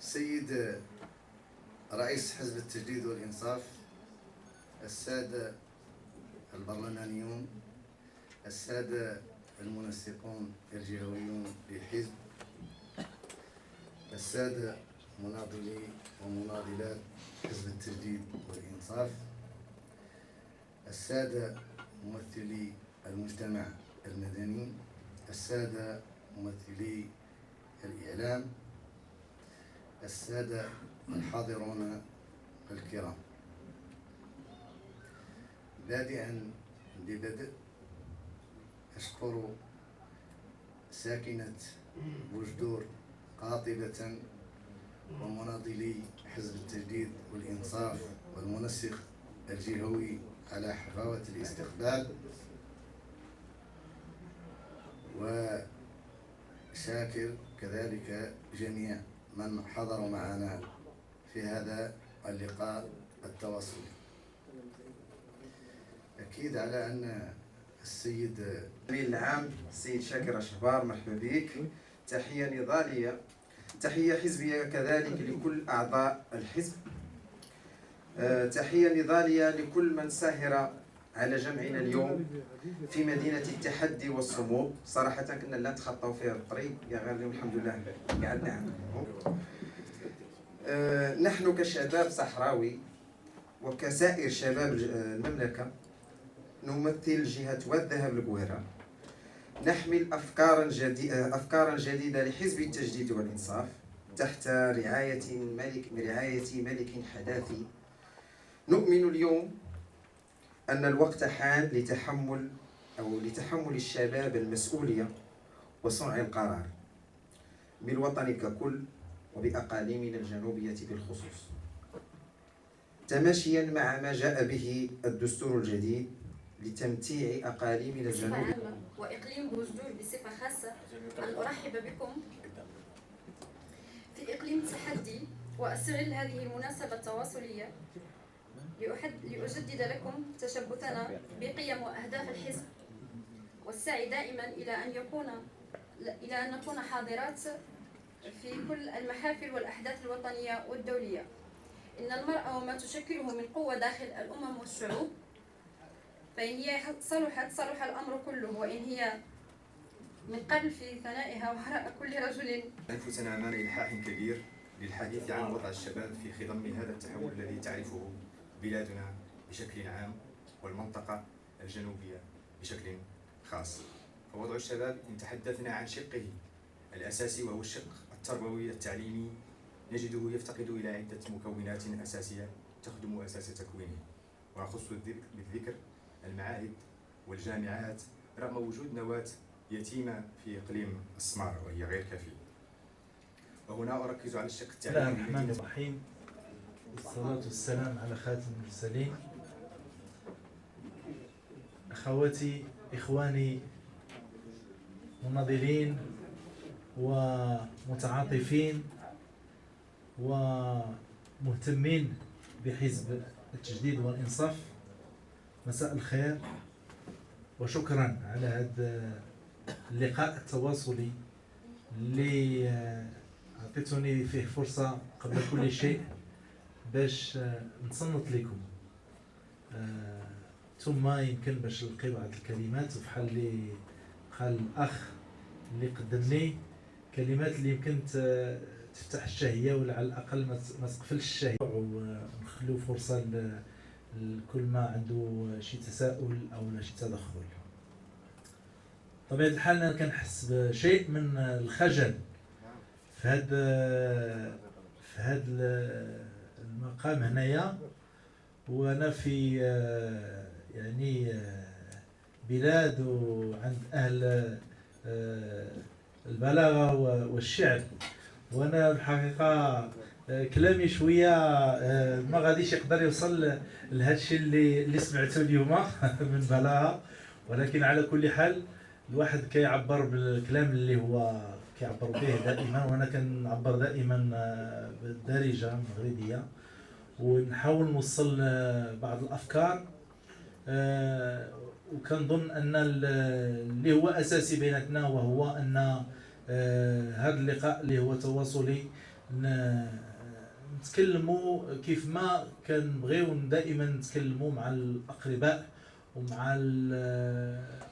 السيد رئيس حزب التجديد والإنصاف، السادة البرلمانيون، السادة المنسقون الجهويون للحزب، السادة مناضلي ومناضلات حزب التجديد والإنصاف، السادة ممثلي المجتمع المدني، السادة ممثلي الإعلام، السادة الحاضرون الكرام، بادئا ببدء أشكر ساكنة بوجدور قاطبة ومناضلي حزب التجديد والإنصاف والمنسق الجهوي على حفاوة الاستقبال، وشاكر كذلك جميع من حضروا معنا في هذا اللقاء التواصلي. أكيد على أن السيد الأمين العام السيد شاكر الشهبار، مرحبا بك. تحية نضالية، تحية حزبية كذلك لكل أعضاء الحزب. تحية نضالية لكل من ساهر على جمعنا اليوم في مدينة التحدي والصمود. صراحة كنا لا نتخطاو فيها الطريق يا غالي، والحمد لله قعدنا. نحن كشباب صحراوي وكسائر شباب المملكة نمثل جهة واد ذهب القويرة، نحمل أفكارا جديدة لحزب التجديد والإنصاف تحت رعاية ملك حداثي. نؤمن اليوم أن الوقت حان لتحمل الشباب المسؤولية وصنع القرار بالوطن ككل وبأقاليمنا الجنوبية بالخصوص، تماشيا مع ما جاء به الدستور الجديد لتمتيع أقاليمنا الجنوبية وإقليم بوجدور بصفة خاصة. أن أرحب بكم في إقليم التحدي، وأستغل هذه المناسبة التواصلية لأجدد لكم تشبثنا بقيم وأهداف الحزب، والسعي دائما إلى أن نكون حاضرات في كل المحافل والأحداث الوطنية والدولية. إن المرأة وما تشكله من قوة داخل الأمم والشعوب، فإن هي صلحت صلح الأمر كله، وإن هي من قبل في ثنائها وراء كل رجل. أنفسنا أمام إلحاح كبير للحديث عن وضع الشباب في خضم هذا التحول الذي تعرفه بلادنا بشكل عام والمنطقة الجنوبية بشكل خاص. فوضع الشباب إن تحدثنا عن شقه الأساسي وهو الشق التربوي التعليمي، نجده يفتقد إلى عدة مكونات أساسية تخدم أساس تكوينه، ونخص بالذكر المعاهد والجامعات رغم وجود نواة يتيمة في إقليم السمار وهي غير كافية. وهنا أركز على الشق التعليمي. بسم الله الرحمن الرحيم، والصلاة والسلام على خاتم المرسلين. أخواتي إخواني مناضلين ومتعاطفين ومهتمين بحزب التجديد والإنصاف، مساء الخير وشكرا على هذا اللقاء التواصلي اللي عطيتوني فيه فرصة قبل كل شيء باش نصنت لكم، ثم يمكن باش نلقي بعض الكلمات، وبحال اللي قال الأخ اللي قدمني كلمات اللي يمكن تفتح الشهية ولا على الأقل ما تقفلش الشهية، ونخلو فرصة لكل ما عنده شي تساؤل أو شي تدخل. طبيعة الحال أنا كنحس بشيء من الخجل في هذا المقام هنايا، وأنا في يعني بلاد وعند أهل البلاغة والشعر، وأنا الحقيقة كلامي شوية ما غاديش يقدر يوصل لهذا الشيء اللي سمعته اليوم من بلاغة، ولكن على كل حال الواحد كيعبر بالكلام اللي هو كيعبر به دائما، وانا كنعبر دائما بالدارجه المغربيه، ونحاول نوصل بعض الافكار، وكنظن ان اللي هو اساسي بيناتنا وهو ان هذا اللقاء اللي هو تواصلي نتكلموا كيف ما كنبغيو دائما نتكلموا مع الأقرباء ومع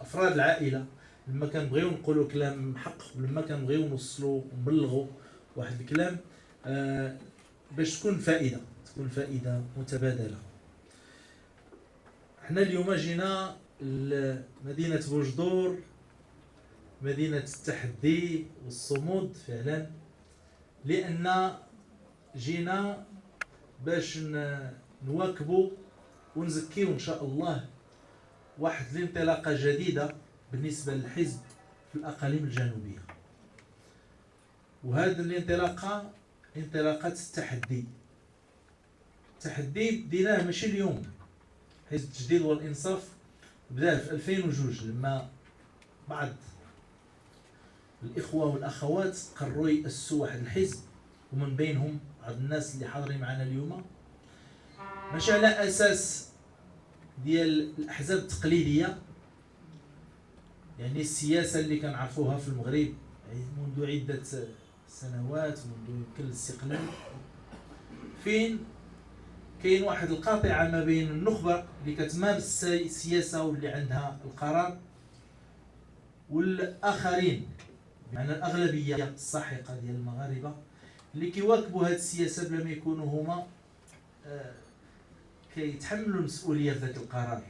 أفراد العائلة لما كنبغيو نقولوا كلام حق ولما كنبغيو نوصلوا ونبلغوا واحد الكلام باش تكون فائدة متبادلة. حنا اليوم جينا لمدينة بوجدور، مدينة التحدي والصمود فعلا، لأن جينا باش نواكبوا ونزكيو إن شاء الله واحد الانطلاقة جديدة بالنسبة للحزب في الأقاليم الجنوبية. وهذه الانطلاقة انطلاقة التحدي بديناه ماشي اليوم. حزب التجديد والإنصاف بدأ في 2002 لما بعض الإخوة والأخوات قرروا يأسسوا واحد الحزب، ومن بينهم بعض الناس اللي حاضرين معنا اليوم، ماشي على أساس ديال الأحزاب التقليدية، يعني السياسة اللي كنعرفوها في المغرب منذ عدة سنوات، منذ يمكن الاستقلال، فين كاين واحد القاطعة ما بين النخبة اللي كتمارس السياسة واللي عندها القرار والآخرين، بمعنى الأغلبية الساحقة ديال المغاربة اللي كيواكبوا هذه السياسة بلا ما يكونوا هما كيتحملوا المسؤولية في ذاك القرار.